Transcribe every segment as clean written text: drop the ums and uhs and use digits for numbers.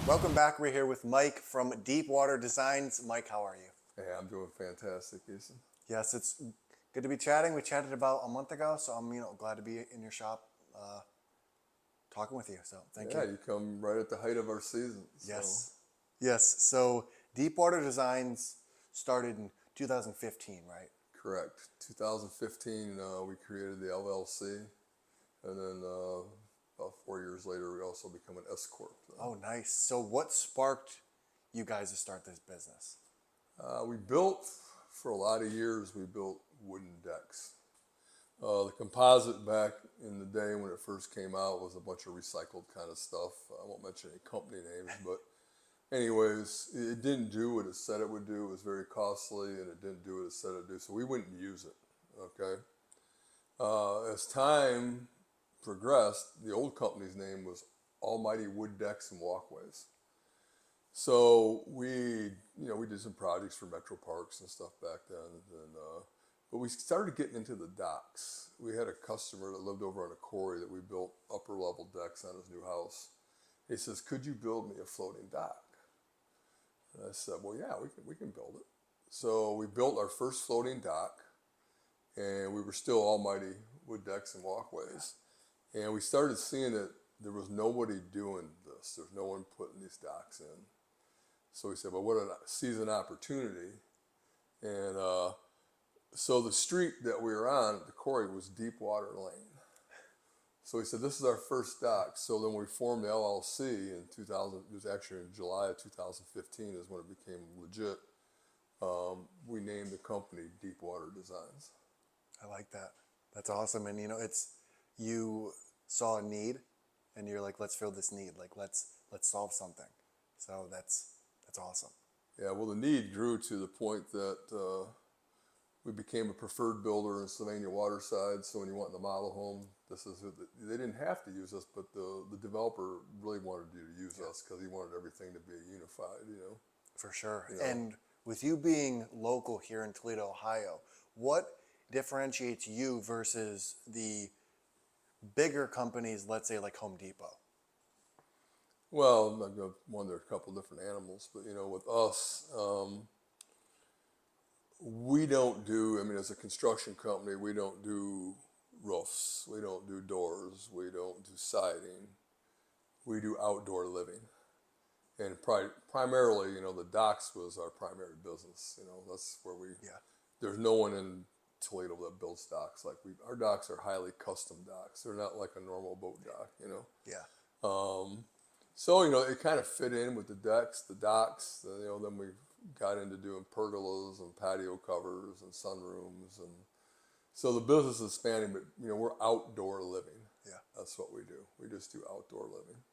Welcome back. We're here with Mike from Deepwater Designs. Mike, how are you? Hey, I'm doing fantastic, Ethan. Yes, it's good to be chatting. We chatted about a month ago, so I'm glad to be in your shop talking with you. So thank Yeah, you. you come right at the height of our season. Yes, yes. So Deepwater Designs started in 2015, right? Correct. 2015, we created the LLC, and then about 4 years later, we also become an S corp. Oh, nice. So what sparked you guys to start this business? We built for a lot of years. We built wooden decks. The composite back in the day when it first came out was a bunch of recycled kind of stuff. I won't mention any company names, but anyways, it didn't do what it said it would do. It was very costly, and it didn't do what it said it would do. So we wouldn't use it. Okay. As time progressed, the old company's name was Almighty Wood Decks and Walkways. So we did some projects for Metro Parks and stuff back then, but we started getting into the docks. We had a customer that lived over on a quarry that we built upper level decks on his new house. He says, "Could you build me a floating dock?" And I said, "Well, yeah, we can build it." So we built our first floating dock, and we were still Almighty Wood Decks and Walkways. And we started seeing that there was nobody doing this. There's no one putting these docks in. So we said, well, what a season opportunity. And so the street that we were on at the quarry was Deepwater Lane. So we said, this is our first dock. So then we formed the LLC in 2000. It was actually in July of 2015 is when it became legit. We named the company Deepwater Designs. I like that. That's awesome. And you saw a need, and you're like, let's fill this need. Like let's solve something. So that's awesome. Yeah, well, the need grew to the point that we became a preferred builder in Sylvania Waterside. So when you went in the model home, they didn't have to use us, but the developer really wanted you to use us because he wanted everything to be unified, For sure. You know. And with you being local here in Toledo, Ohio, what differentiates you versus the bigger companies, let's say like Home Depot? Well, I'm not going to wonder a couple different animals, but with us, we don't do. I mean, as a construction company, we don't do roofs, we don't do doors, we don't do siding. We do outdoor living, and primarily, the docks was our primary business. That's where we. Yeah. There's no one in Toledo that builds docks like we. Our docks are highly custom docks. They're not like a normal boat dock. Yeah. So it kind of fit in with the decks, the docks. Then we got into doing pergolas and patio covers and sunrooms, and so the business is expanding. But we're outdoor living. Yeah. That's what we do. We just do outdoor living.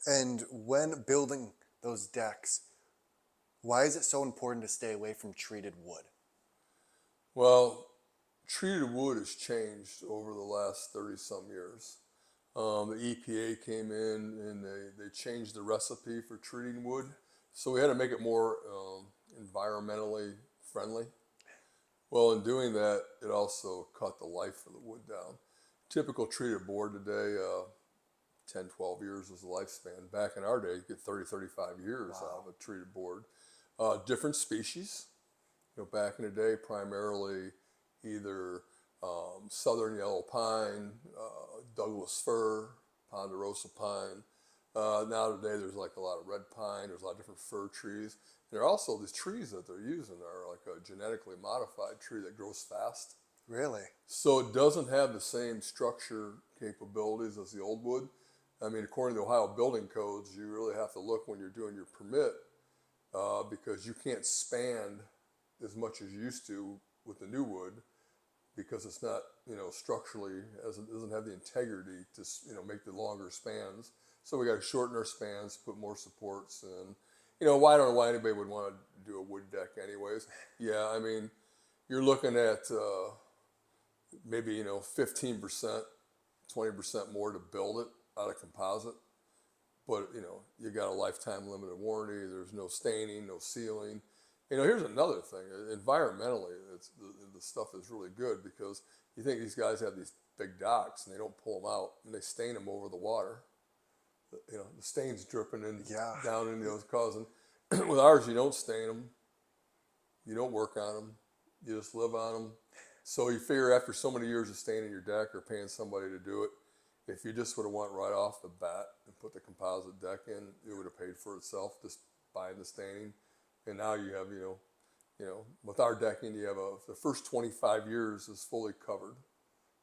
And when building those decks, why is it so important to stay away from treated wood? Well, treated wood has changed over the last 30-some years. The EPA came in and they changed the recipe for treating wood. So we had to make it more environmentally friendly. Well, in doing that, it also cut the life of the wood down. Typical treated board today, 10, 12 years is the lifespan. Back in our day, you get 30, 35 years out of a treated board. Different species. Back in the day, primarily either southern yellow pine, Douglas fir, ponderosa pine. Now today there's like a lot of red pine, there's a lot of different fir trees. And there are also these trees that they're using are like a genetically modified tree that grows fast. Really? So it doesn't have the same structure capabilities as the old wood. I mean, according to Ohio building codes, you really have to look when you're doing your permit because you can't span as much as you used to with the new wood because it's not, structurally, it doesn't have the integrity to, make the longer spans. So we got to shorten our spans, put more supports, and, I don't know why anybody would want to do a wood deck anyways. Yeah, I mean, you're looking at maybe, 15%, 20% more to build it out of composite. But, you got a lifetime limited warranty. There's no staining, no sealing. Here's another thing. Environmentally, the stuff is really good because you think these guys have these big docks and they don't pull them out and they stain them over the water. the stains dripping in Yeah. down in those causing. With ours, you don't stain them, you don't work on them, you just live on them. So you figure after so many years of staining your deck or paying somebody to do it, if you just would have went right off the bat and put the composite deck in, it would have paid for itself just buying the staining. And now you have, with our decking, you have the first 25 years is fully covered,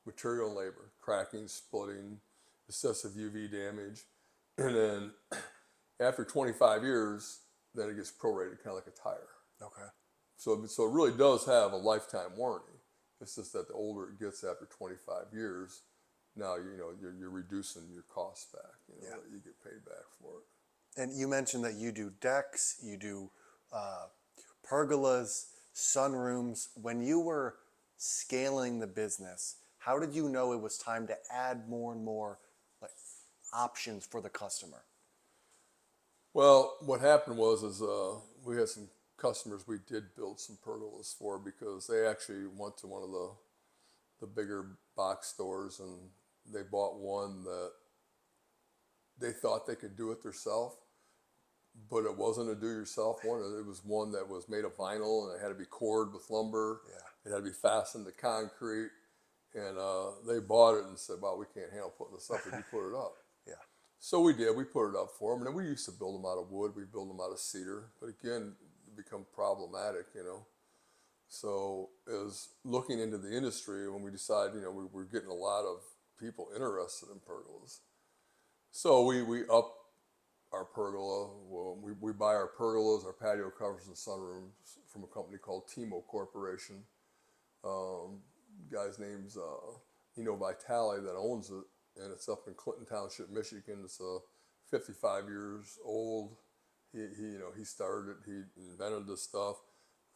material and labor, cracking, splitting, excessive UV damage, and then after 25 years, then it gets prorated, kind of like a tire. Okay. So it really does have a lifetime warranty. It's just that the older it gets after 25 years, now you're reducing your costs back. Yeah. That you get paid back for it. And you mentioned that you do decks, you do pergolas, sunrooms. When you were scaling the business, how did you know it was time to add more and more like options for the customer? Well, what happened was we had some customers we did build some pergolas for because they actually went to one of the bigger box stores and they bought one that they thought they could do it themselves, but it wasn't a do-yourself one. It was one that was made of vinyl and it had to be cored with lumber. Yeah. It had to be fastened to concrete. And they bought it and said, "Wow, we can't handle putting this up. Would you put it up?" Yeah. So we did. We put it up for them. And then we used to build them out of wood. We build them out of cedar. But again, it become problematic, So as looking into the industry, when we decided, we were getting a lot of people interested in pergolas. So we up our pergola. Well, we buy our pergolas, our patio covers and sunrooms from a company called Timo Corporation. Guy's name's Vitale that owns it, and it's up in Clinton Township, Michigan. It's 55 years old. He started it. He invented this stuff.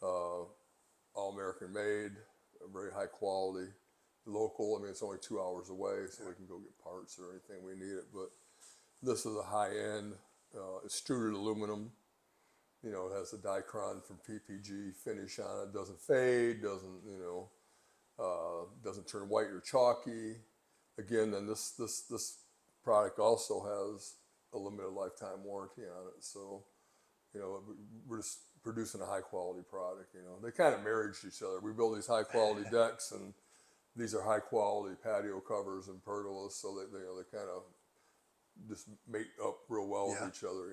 All American made, very high quality, local. I mean, it's only 2 hours away, so we can go get parts or anything we need it. But this is a high end, extruded aluminum. It has a Dicron from PPG finish on it. Doesn't fade. Doesn't turn white or chalky. Again, then this product also has a limited lifetime warranty on it. So, we're just producing a high quality product. They kind of married each other. We build these high quality decks, and these are high quality patio covers and pergolas. So they kind of just mate up real well with each other.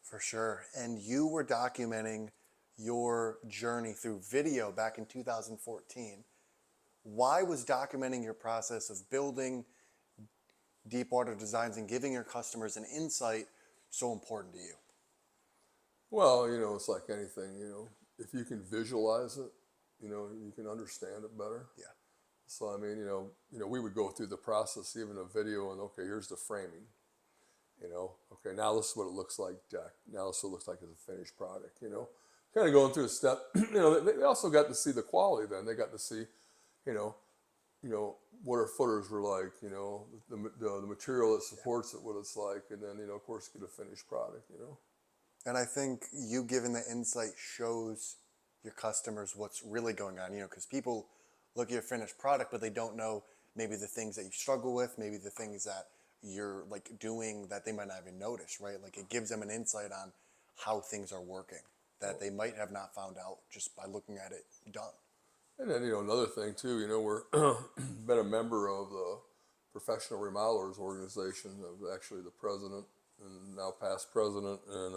For sure. And you were documenting your journey through video back in 2014. Why was documenting your process of building Deepwater Designs and giving your customers an insight so important to you? Well, it's like anything, if you can visualize it, you can understand it better. Yeah. So, I mean, we would go through the process, even a video, and okay, here's the framing. Okay, now this is what it looks like deck. Now this is what it looks like as a finished product, Kind of going through a step, they also got to see the quality then. They got to see, what our footers were like, the material that supports it, what it's like, and then, of course, get a finished product, And I think you giving the insight shows your customers what's really going on, because people look at your finished product, but they don't know maybe the things that you struggle with, maybe the things that you're like doing that they might not even notice, right? Like it gives them an insight on how things are working that they might have not found out just by looking at it done. And then, another thing too, we're been a member of the Professional Remodelers Organization, of actually the president and now past president, and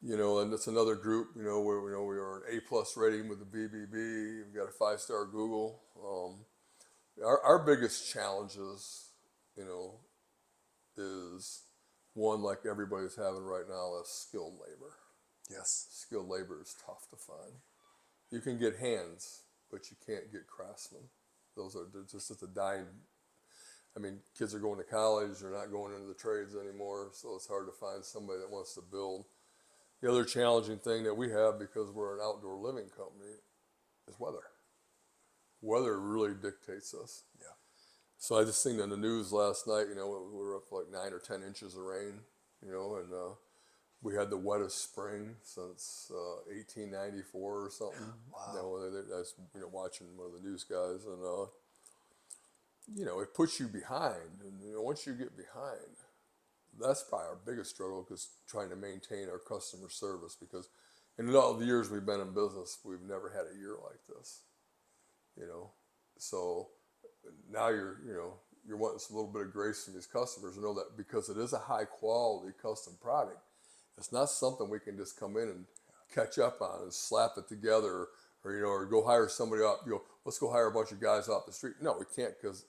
and it's another group, where we are an A+ rating with the BBB. We've got a 5-star Google. Our biggest challenges, is one like everybody's having right now, is skilled labor. Yes. Skilled labor is tough to find. You can get hands, but you can't get craftsmen. Those are just at the dying. I mean, kids are going to college, they're not going into the trades anymore, so it's hard to find somebody that wants to build. The other challenging thing that we have, because we're an outdoor living company, is weather. Weather really dictates us. Yeah. So I just seen in the news last night, we were up like 9 or 10 inches of rain, and we had the wettest spring since 1894 or something. Wow. I was, watching one of the news guys, and it puts you behind. And once you get behind, that's probably our biggest struggle, because trying to maintain our customer service, because in all the years we've been in business, we've never had a year like this, you know. So now you're wanting a little bit of grace from these customers to know that because it is a high quality custom product, it's not something we can just come in and catch up on and slap it together, or go hire somebody up. Let's go hire a bunch of guys off the street. No, we can't, because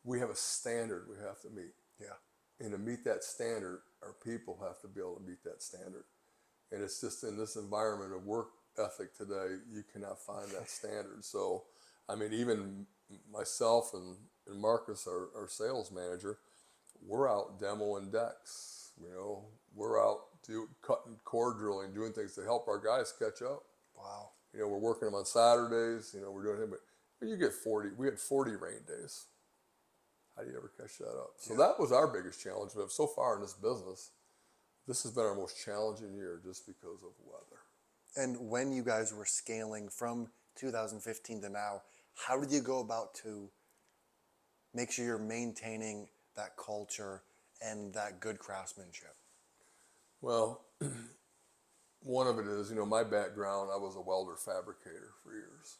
we have a standard we have to meet. Yeah. And to meet that standard, our people have to be able to meet that standard. And it's just in this environment of work ethic today, you cannot find that standard. So, I mean, even myself and Marcus, our sales manager, we're out demoing decks. We're out cutting core drilling, doing things to help our guys catch up. Wow. We're working them on Saturdays. We're doing it, but you get 40. We had 40 rain days. How do you ever catch that up? So that was our biggest challenge. But so far in this business, this has been our most challenging year just because of weather. And when you guys were scaling from 2015 to now, how did you go about to make sure you're maintaining that culture and that good craftsmanship? Well, one of it is, my background, I was a welder fabricator for years.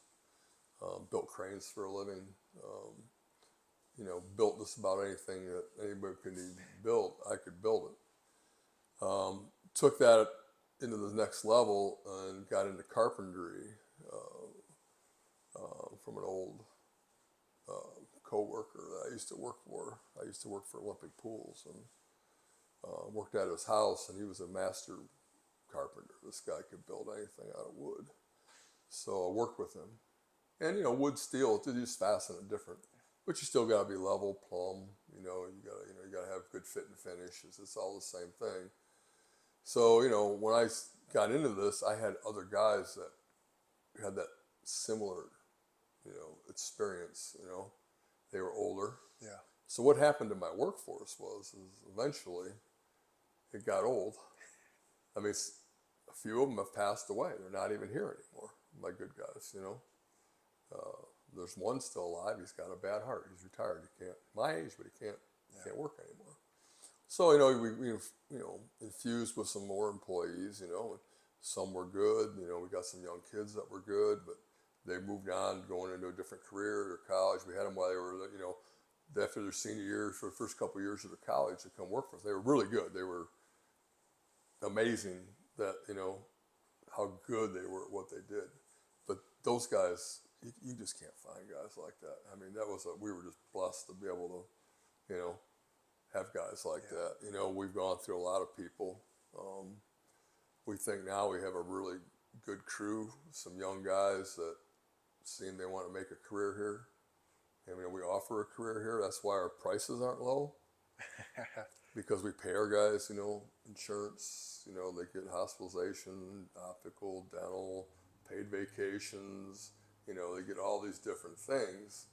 Built cranes for a living. Built just about anything that anybody could need built, I could build it. Took that into the next level and got into carpentry from an old co-worker that I used to work for. I used to work for Olympic Pools, and worked at his house, and he was a master carpenter. This guy could build anything out of wood. So I worked with him. And, wood, steel, you just fasten it different. But you still got to be level, plumb. You got to have good fit and finishes. It's all the same thing. So, when I got into this, I had other guys that had that similar, experience. They were older. Yeah. So what happened to my workforce is eventually it got old. I mean, a few of them have passed away. They're not even here anymore. My good guys, There's one still alive. He's got a bad heart. He's retired. He can't, my age, but he can't work anymore. So, we infused with some more employees, and some were good. We got some young kids that were good, but they moved on, going into a different career or college. We had them while they were, after their senior year, for the first couple of years of their college, to come work for us. They were really good. They were amazing that, how good they were at what they did. But those guys, you just can't find guys like that. I mean, we were just blessed to be able to, have guys like that. We've gone through a lot of people. We think now we have a really good crew, some young guys that seem they want to make a career here. We offer a career here. That's why our prices aren't low. Because we pay our guys, insurance, they get hospitalization, optical, dental, paid vacations, they get all these different things.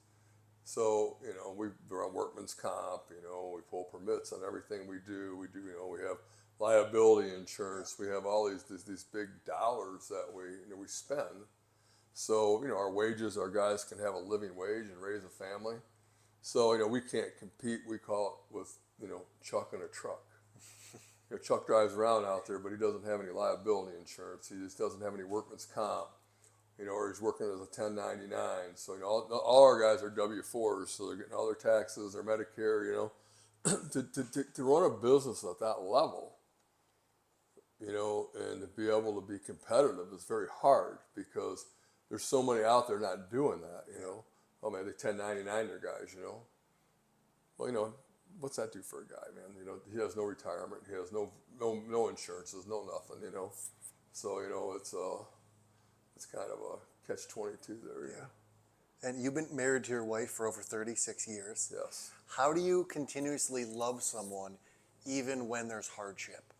So, we're on workman's comp, we pull permits on everything we do. We have liability insurance. We have all these big dollars that we spend. So, our wages, our guys can have a living wage and raise a family. So, we can't compete, we call it, with, Chuck in a truck. Chuck drives around out there, but he doesn't have any liability insurance. He just doesn't have any workman's comp, or he's working as a 1099. So, all our guys are W-4s, so they're getting all their taxes, their Medicare, to run a business at that level, and to be able to be competitive is very hard, because there's so many out there not doing that, Oh man, they 1099 their guys, Well, what's that do for a guy, man? He has no retirement, he has no insurances, no nothing, So, it's kind of a catch-22 there. Yeah. And you've been married to your wife for over 36 years. Yes. How do you continuously love someone even when there's hardship?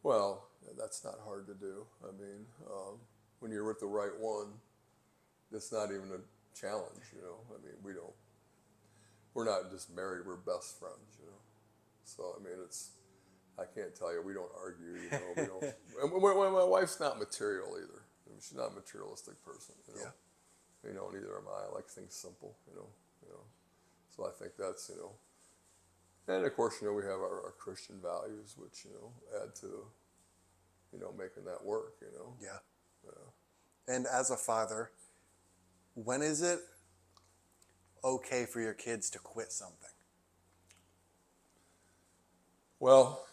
Well, that's not hard to do. I mean, when you're with the right one, it's not even a challenge, I mean, we're not just married, we're best friends, So, I mean, I can't tell you, we don't argue, we don't. And my wife's not material either. I mean, she's not a materialistic person, Neither am I. I like things simple, So I think that's, And of course, you know, we have our Christian values, which, you know, add to, you know, making that work, you know. Yeah. And as a father, when is it okay for your kids to quit something? Well,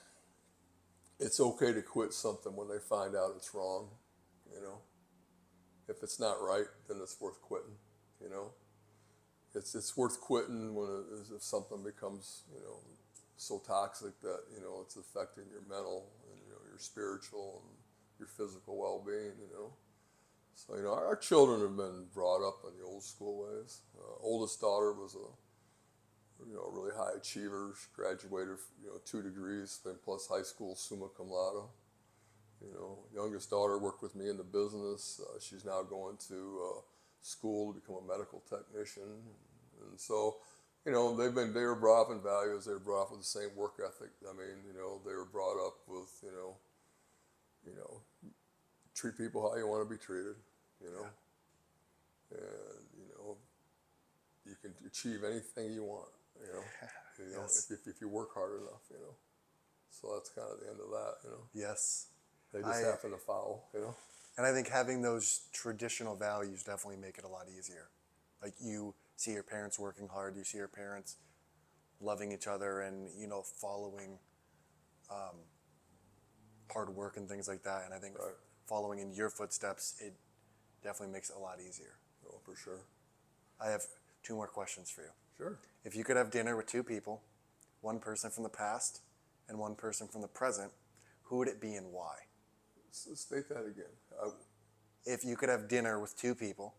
it's okay to quit something when they find out it's wrong, you know. If it's not right, then it's worth quitting, you know. It's worth quitting when if something becomes, you know, so toxic that, you know, it's affecting your mental and, you know, your spiritual and your physical well-being, you know. So, you know, our children have been brought up in the old school ways. Oldest daughter was you know, a really high achiever. She graduated, you know, 2 degrees, then plus high school summa cum laude. You know, youngest daughter worked with me in the business. She's now going to school to become a medical technician. And so, you know, they were brought up in values. They were brought up with the same work ethic. I mean, you know, they were brought up with, you know, treat people how you want to be treated, you know. Yeah. And, you know, you can achieve anything you want, you know, Yes. if you work hard enough, you know. So that's kind of the end of that, you know. Yes. They just happen to follow, you know. And I think having those traditional values definitely make it a lot easier. Like you see your parents working hard, you see your parents loving each other and, you know, following hard work and things like that. And I think Right. following in your footsteps, it definitely makes it a lot easier. Oh, for sure. I have 2 more questions for you. Sure. If you could have dinner with 2 people, one person from the past and one person from the present, who would it be and why? State that again. If you could have dinner with 2 people,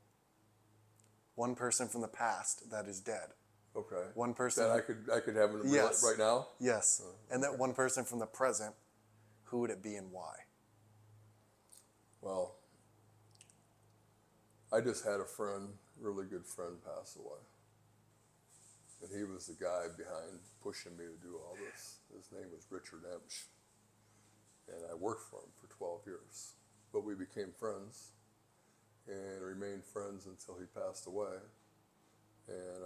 one person from the past that is dead, Okay. one person That I could have in Yes. right now. yes, and that one person from the present, who would it be and why? Well, I just had a friend, really good friend, pass away, and he was the guy behind pushing me to do all this. His name was Richardson, and I worked for him for 12 years. But we became friends and remained friends until he passed away. And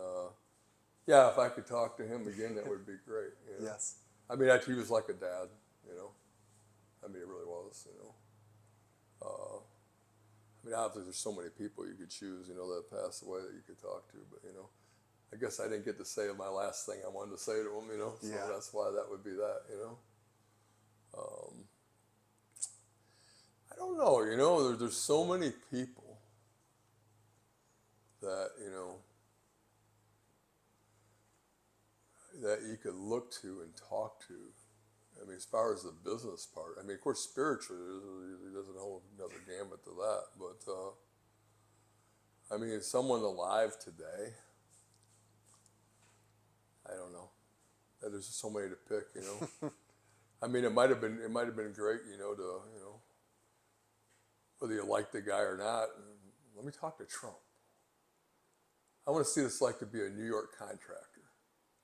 yeah, if I could talk to him again, that would be great. You know? Yes. I mean, he was like a dad, you know. I mean, it really was, you know. I mean, obviously, there's so many people you could choose, you know, that passed away that you could talk to. But, you know, I guess I didn't get to say my last thing I wanted to say to him, you know. So Yeah. that's why that would be that, you know. I don't know, you know. There's so many people that, you know, that you could look to and talk to. I mean, as far as the business part, I mean, of course, spiritually, there's a whole another gambit to that. But, I mean, someone alive today, I don't know. There's just so many to pick, you know. I mean, it might have been great, you know, whether you like the guy or not. Let me talk to Trump. I want to see what it's like to be a New York contractor.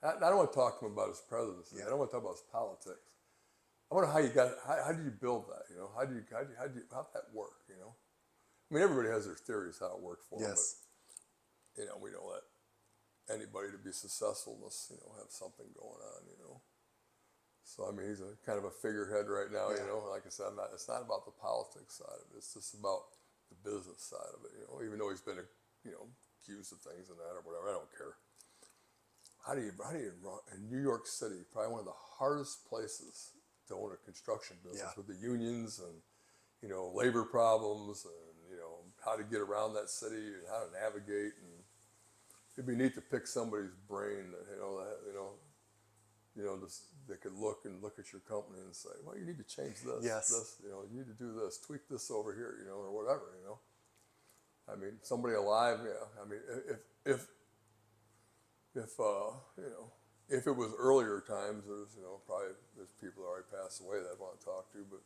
I don't want to talk to him about his presidency. Yeah. I don't want to talk about his politics. I wonder how do you build that? You know, how'd that work? You know, I mean, everybody has their theories how it worked for them, Yes. but you know, we don't let anybody to be successful unless, you know, have something going on. You know, so I mean, he's a kind of a figurehead right now. Yeah. You know, like I said, it's not about the politics side of it. It's just about the business side of it. You know, even though he's been, you know, accused of things and that or whatever, I don't care. How do you run in New York City? Probably one of the hardest places to own a construction business, Yeah. with the unions and, you know, labor problems and, you know, how to get around that city and how to navigate. And it'd be neat to pick somebody's brain that, just they could look at your company and say, well, you need to change this, Yes. this, you know, you need to do this, tweak this over here, you know, or whatever, you know. I mean, somebody alive, yeah. I mean, if you know, if it was earlier times, there's people that already passed away that I want to talk to, but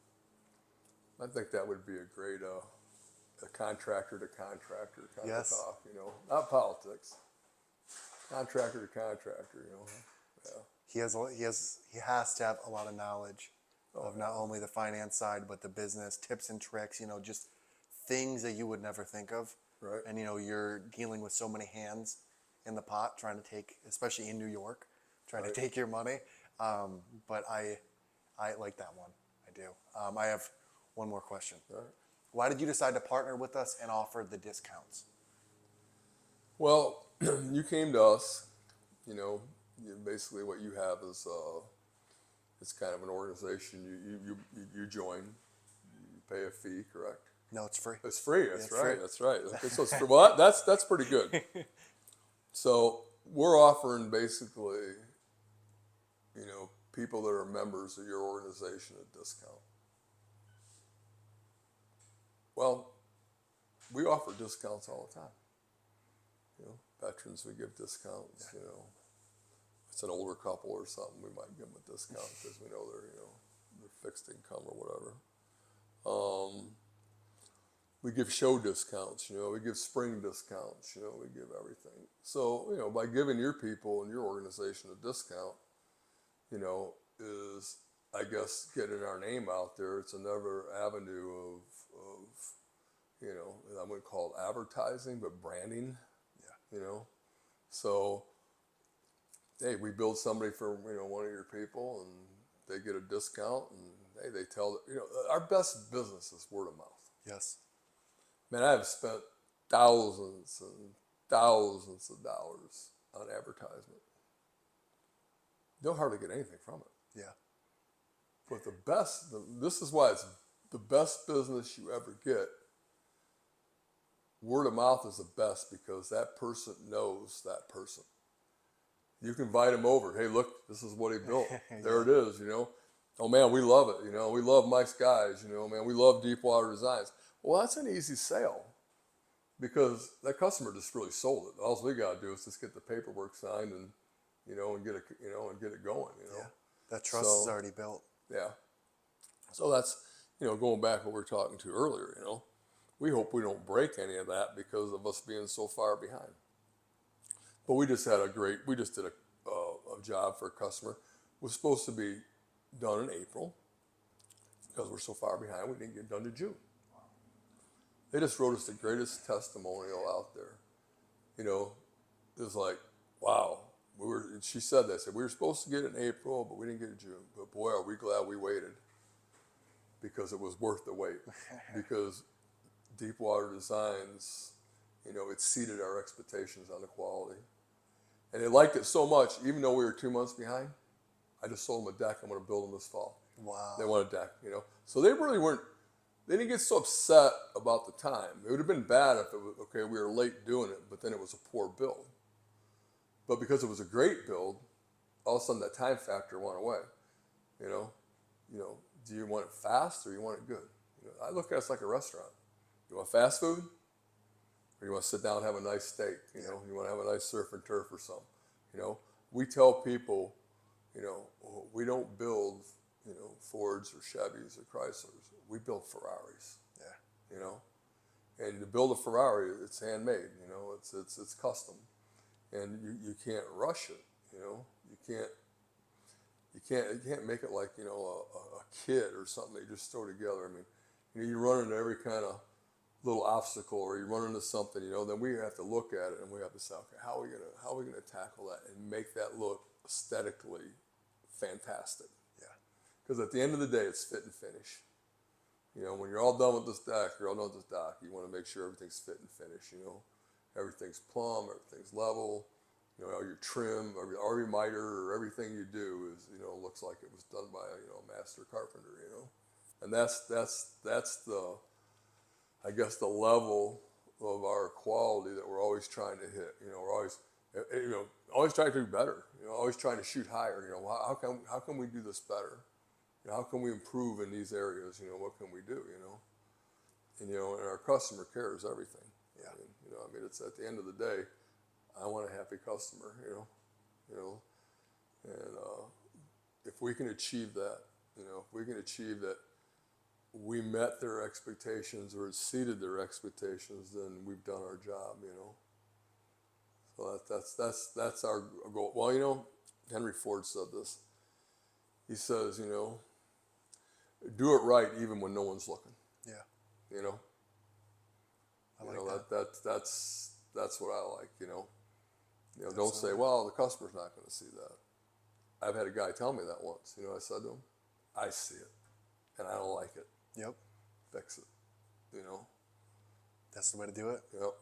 I think that would be a great a contractor to contractor kind Yes. of talk, you know, not politics, contractor to contractor, you know, yeah. He has to have a lot of knowledge of not only the finance side but the business tips and tricks, you know, just things that you would never think of. Right. And you know, you're dealing with so many hands in the pot trying to take, especially in New York, trying Right. to take your money. But I like that one. I do. I have one more question. All right. Why did you decide to partner with us and offer the discounts? Well, you came to us, basically what you have is it's kind of an organization. You join, you pay a fee, correct? No, it's free. It's free. That's it's right. free. That's right. Okay, so it's free. Well, that's pretty good. So we're offering basically, people that are members of your organization a discount. Well, we offer discounts all the time. Veterans, we give discounts. If it's an older couple or something, we might give them a discount because we know they're fixed income or whatever. We give show discounts. We give spring discounts. We give everything. So by giving your people and your organization a discount, is, I guess, getting our name out there. It's another avenue of I wouldn't call it advertising, but branding. So, hey, we build somebody for, one of your people and they get a discount and, hey, they tell, our best business is word of mouth. Yes. Man, I have spent thousands and thousands of dollars on advertisement. Don't hardly get anything from it. Yeah. But this is why it's the best business you ever get. Word of mouth is the best because that person knows that person. You can invite him over. Hey, look, this is what he built. There it is, Oh, man, we love it. We love Mike's guys. Man, we love Deepwater Designs. Well, that's an easy sale because that customer just really sold it. All we got to do is just get the paperwork signed and, and get it, and get it going, Yeah. That trust is already built. Yeah. So that's, going back to what we were talking to earlier, we hope we don't break any of that because of us being so far behind. But we just did a job for a customer. It was supposed to be done in April. Because we're so far behind, we didn't get done to June. They just wrote us the greatest testimonial out there. It was like, wow. She said that. We were supposed to get it in April, but we didn't get it in June. But boy, are we glad we waited. Because it was worth the wait. Because Deepwater Designs, it exceeded our expectations on the quality. And they liked it so much, even though we were 2 months behind, I just sold them a deck. I'm going to build them this fall. Wow. They want a deck, So they really weren't, they didn't get so upset about the time. It would have been bad if it was, okay, we were late doing it, but then it was a poor build. But because it was a great build, all of a sudden that time factor went away. Do you want it fast or you want it good? I look at us like a restaurant. You want fast food? Or you want to sit down and have a nice steak? You want to have a nice surf and turf or something. We tell people, we don't build, Fords or Chevys or Chryslers. We build Ferraris. Yeah. And to build a Ferrari, it's handmade. It's custom, and you can't rush it. You can't make it like a kit or something that you just throw together. I mean, you run into every kind of little obstacle, or you run into something, then we have to look at it and we have to say, okay, how are we gonna tackle that and make that look aesthetically fantastic? Yeah. Because at the end of the day, it's fit and finish. When you're all done with this deck, you're all done with this dock, you want to make sure everything's fit and finish. Everything's plumb, everything's level. All your trim, every miter, or everything you do is, looks like it was done by a master carpenter. And that's the, I guess, the level of our quality that we're always trying to hit. We're always trying to do better. Always trying to shoot higher. How can we do this better? How can we improve in these areas? What can we do? And our customer cares everything. Yeah. It's at the end of the day, I want a happy customer. And if we can achieve that, if we can achieve that, we met their expectations or exceeded their expectations, then we've done our job. So that's our goal. Well, Henry Ford said this. He says, do it right even when no one's looking. Yeah. I like that. That's what I like. Don't say, well, the customer's not going to see that. I've had a guy tell me that once. You know, I said to him, I see it, and I don't like it. Yep. Fix it. You know. That's the way to do it. Yep.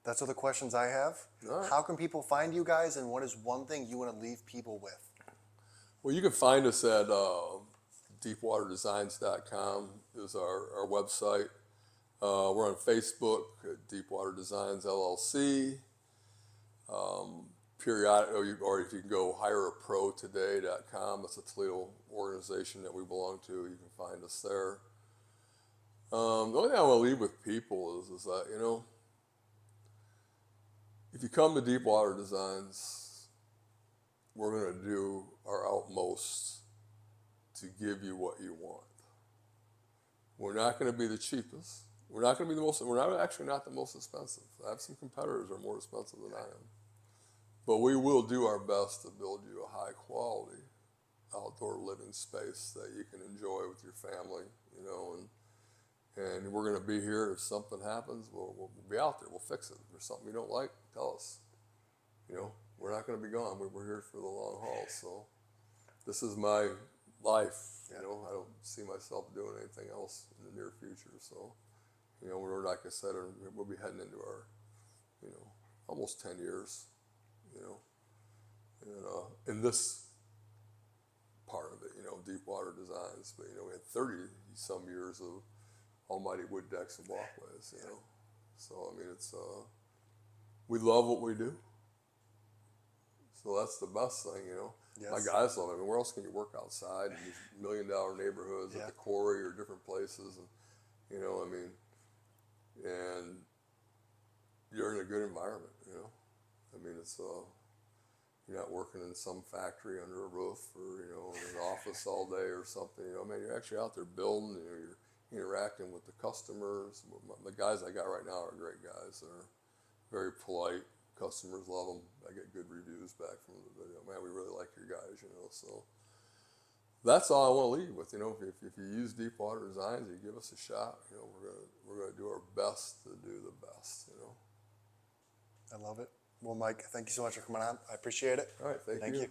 That's all the questions I have. All right. How can people find you guys, and what is one thing you want to leave people with? Well, you can find us at deepwaterdesigns.com is our website. We're on Facebook at Deepwater Designs LLC. Or if you can go hireaprotoday.com, that's a Toledo organization that we belong to. You can find us there. The only thing I want to leave with people is that, you know, if you come to Deepwater Designs, we're going to do our utmost to give you what you want. We're not going to be the cheapest. We're not going to be the most. We're not actually not the most expensive. I have some competitors that are more expensive than I am, but we will do our best to build you a high quality outdoor living space that you can enjoy with your family. You know, and we're going to be here. If something happens, we'll be out there. We'll fix it. If there's something you don't like, tell us. You know, we're not going to be gone. We're here for the long haul. So this is my life. You know, I don't see myself doing anything else in the near future. So, you know, we're, like I said, we'll be heading into our, you know, almost 10 years, you know, and in this part of it, you know, Deepwater Designs. But, you know, we had 30 some years of almighty wood decks and walkways, you know. So, I mean, it's, we love what we do. So that's the best thing, you know. Yes. My guys love it. I mean, where else can you work outside in these $1 million neighborhoods at the quarry or different places? And, you know, I mean, and you're in a good environment, you know. I mean, it's, you're not working in some factory under a roof or, you know, in an office all day or something. You know, I mean, you're actually out there building, you know, you're interacting with the customers. The guys I got right now are great guys. They're very polite. Customers love them. I get good reviews back from the video. Man, we really like your guys, you know. So that's all I want to leave with. You know, if you use Deepwater Designs, you give us a shot. You know, we're gonna do our best to do the best. You know. I love it. Well, Mike, thank you so much for coming on. I appreciate it. All right, thank you.